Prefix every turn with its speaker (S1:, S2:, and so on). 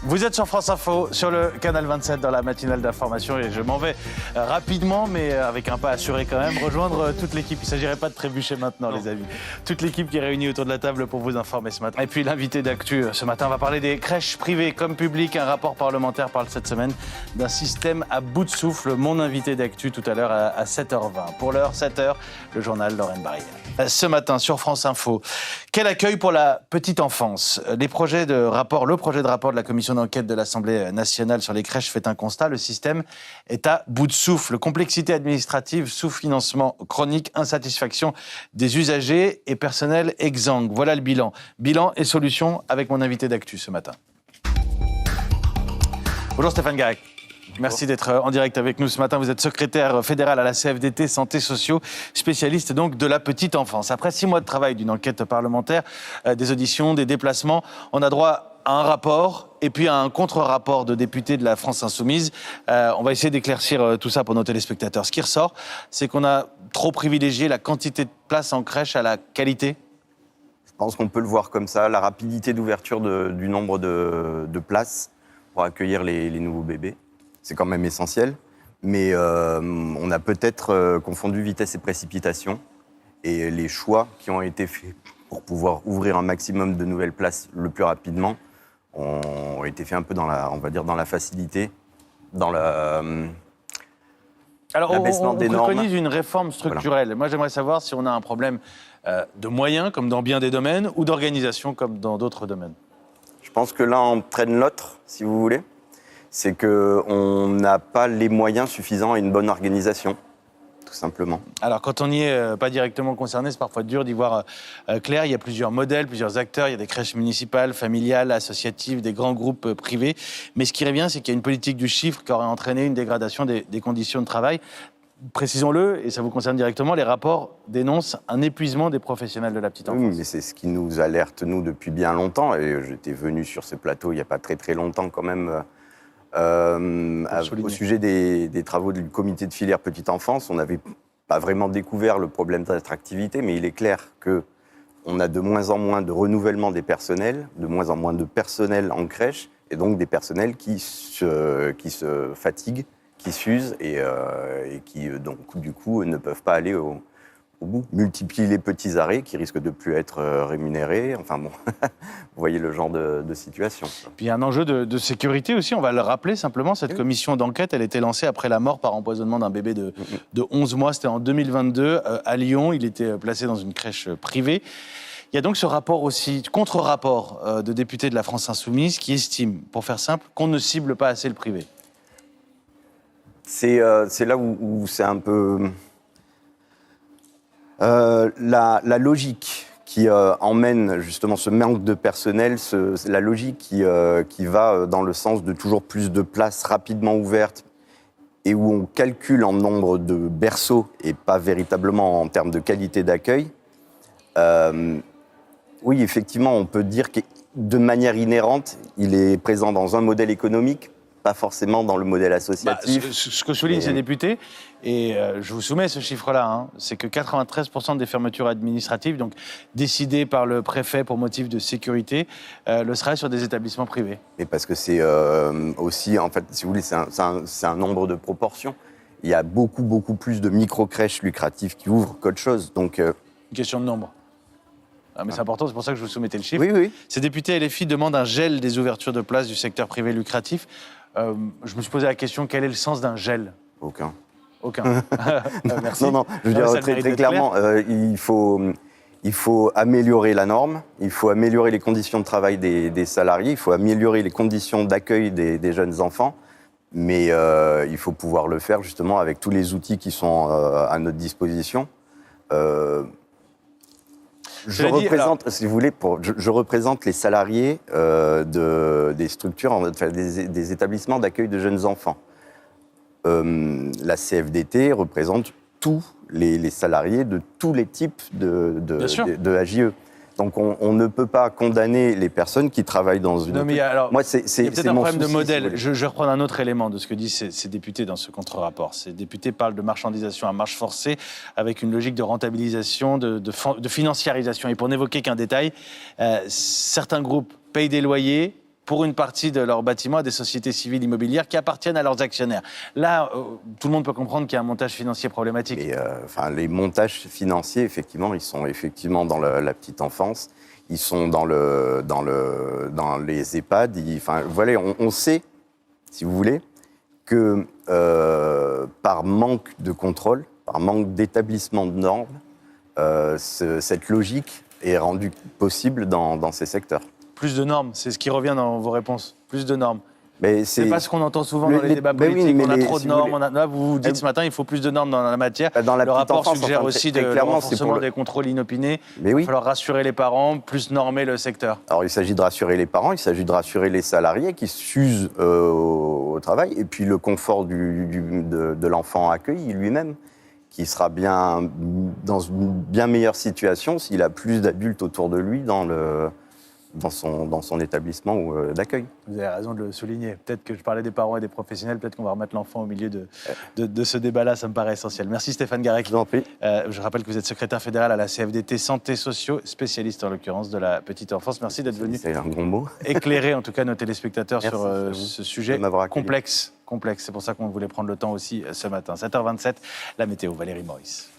S1: Vous êtes sur France Info, sur le canal 27 dans la matinale d'information et je m'en vais rapidement, mais avec un pas assuré quand même, rejoindre toute l'équipe. Il ne s'agirait pas de trébucher maintenant, les amis. Toute l'équipe qui est réunie autour de la table pour vous informer ce matin. Et puis l'invité d'actu ce matin, on va parler des crèches privées comme publiques. Un rapport parlementaire parle cette semaine d'un système à bout de souffle. Mon invité d'actu tout à l'heure à 7h20. Pour l'heure, 7h, le journal Lorraine Barrière. Ce matin sur France Info, quel accueil pour la petite enfance? Le projet de rapport de la commission d'enquête de l'Assemblée nationale sur les crèches fait un constat. Le système est à bout de souffle. Complexité administrative, sous-financement chronique, insatisfaction des usagers et personnel exsangue. Voilà le bilan. Bilan et solution avec mon invité d'actu ce matin. Bonjour Stéphane Garec. Merci d'être en direct avec nous ce matin. Vous êtes secrétaire fédéral à la CFDT Santé Sociaux, spécialiste donc de la petite enfance. Après 6 mois de travail d'une enquête parlementaire, des auditions, des déplacements, on a droit à un rapport et puis à un contre-rapport de députés de la France Insoumise. On va essayer d'éclaircir tout ça pour nos téléspectateurs. Ce qui ressort, c'est qu'on a trop privilégié la quantité de places en crèche à la qualité.
S2: Je pense qu'on peut le voir comme ça, la rapidité d'ouverture du nombre de places pour accueillir les nouveaux bébés. C'est quand même essentiel, mais on a peut-être confondu vitesse et précipitation. Et les choix qui ont été faits pour pouvoir ouvrir un maximum de nouvelles places le plus rapidement ont été faits un peu dans la facilité, dans l'abaissement des normes.
S1: On préconise une réforme structurelle. Voilà. Moi, j'aimerais savoir si on a un problème de moyens, comme dans bien des domaines, ou d'organisation, comme dans d'autres domaines.
S2: Je pense que l'un entraîne l'autre, si vous voulez. C'est qu'on n'a pas les moyens suffisants à une bonne organisation, tout simplement.
S1: Alors, quand on n'y est pas directement concerné, c'est parfois dur d'y voir clair. Il y a plusieurs modèles, plusieurs acteurs. Il y a des crèches municipales, familiales, associatives, des grands groupes privés. Mais ce qui revient, c'est qu'il y a une politique du chiffre qui aurait entraîné une dégradation des conditions de travail. Précisons-le, et ça vous concerne directement, les rapports dénoncent un épuisement des professionnels de la petite enfance.
S2: Oui, mais c'est ce qui nous alerte, nous, depuis bien longtemps. Et j'étais venu sur ce plateau il n'y a pas très très longtemps quand même... au sujet des travaux du comité de filière petite enfance, on n'avait pas vraiment découvert le problème d'attractivité, mais il est clair qu'on a de moins en moins de renouvellement des personnels, de moins en moins de personnel en crèche, et donc des personnels qui se fatiguent, qui s'usent et qui, donc, du coup, ne peuvent pas aller au bout. Multiplier les petits arrêts qui risquent de plus être rémunérés. Enfin bon, vous voyez le genre de situation.
S1: Puis il y a un enjeu de sécurité aussi, on va le rappeler simplement. Cette commission d'enquête, elle était lancée après la mort par empoisonnement d'un bébé de 11 mois. C'était en 2022 à Lyon. Il était placé dans une crèche privée. Il y a donc ce rapport aussi, contre-rapport de députés de la France Insoumise qui estime, pour faire simple, qu'on ne cible pas assez le privé.
S2: C'est là où c'est un peu... la logique qui emmène justement ce manque de personnel, la logique qui va dans le sens de toujours plus de places rapidement ouvertes et où on calcule en nombre de berceaux et pas véritablement en termes de qualité d'accueil, oui, effectivement, on peut dire que de manière inhérente, il est présent dans un modèle économique, pas forcément dans le modèle associatif.
S1: Ce que soulignent ces députés, et je vous soumets ce chiffre-là, c'est que 93% des fermetures administratives, donc décidées par le préfet pour motif de sécurité, le seraient sur des établissements privés.
S2: Mais parce que c'est aussi, en fait, si vous voulez, c'est un nombre de proportions. Il y a beaucoup plus de micro-crèches lucratives qui ouvrent qu'autre chose. Donc,
S1: une question de nombre. Ah, mais c'est important, c'est pour ça que je vous soumettais le chiffre.
S2: Oui.
S1: Ces députés LFI demandent un gel des ouvertures de places du secteur privé lucratif. Je me suis posé la question, quel est le sens d'un gel ?
S2: Aucun.
S1: Merci.
S2: Non, je veux dire très clairement, il faut améliorer la norme, il faut améliorer les conditions de travail des salariés, il faut améliorer les conditions d'accueil des jeunes enfants, mais il faut pouvoir le faire justement avec tous les outils qui sont à notre disposition. Je représente les salariés des structures, des établissements d'accueil de jeunes enfants. La CFDT représente tous les salariés de tous les types de AJE. Donc on ne peut pas condamner les personnes qui travaillent dans une...
S1: Non, mais alors,
S2: moi,
S1: il y a peut-être un problème de modèle. Je vais reprendre un autre élément de ce que disent ces députés dans ce contre-rapport. Ces députés parlent de marchandisation à marche forcée avec une logique de rentabilisation, de financiarisation. Et pour n'évoquer qu'un détail, certains groupes payent des loyers pour une partie de leurs bâtiments à des sociétés civiles immobilières qui appartiennent à leurs actionnaires. Là, tout le monde peut comprendre qu'il y a un montage financier problématique.
S2: Et, les montages financiers, effectivement, ils sont effectivement dans la petite enfance, ils sont dans les EHPAD. Voilà, on sait, si vous voulez, que par manque de contrôle, par manque d'établissement de normes, cette logique est rendue possible dans ces secteurs.
S1: Plus de normes, c'est ce qui revient dans vos réponses. Plus de normes.
S2: Mais
S1: c'est pas ce qu'on entend souvent dans les débats politiques. On a trop de normes. Là, vous dites ce matin, il faut plus de normes dans la matière.
S2: Dans la
S1: le rapport
S2: enfance,
S1: suggère aussi le renforcement des contrôles inopinés. Il va falloir rassurer les parents, plus normer le secteur.
S2: Alors, il s'agit de rassurer les parents, il s'agit de rassurer les salariés qui s'usent au travail, et puis le confort de l'enfant accueilli lui-même, qui sera dans une bien meilleure situation s'il a plus d'adultes autour de lui dans son établissement d'accueil.
S1: Vous avez raison de le souligner. Peut-être que je parlais des parents et des professionnels, peut-être qu'on va remettre l'enfant au milieu de ce débat-là, ça me paraît essentiel. Merci Stéphane Garec.
S2: Je vous en prie.
S1: Je rappelle que vous êtes secrétaire fédéral à la CFDT Santé Sociaux, spécialiste en l'occurrence de la petite enfance. Merci d'être venu.
S2: C'est un bon mot.
S1: Éclairer en tout cas nos téléspectateurs
S2: Merci
S1: sur ce sujet complexe. C'est pour ça qu'on voulait prendre le temps aussi ce matin. 7h27, la météo, Valérie Maurice.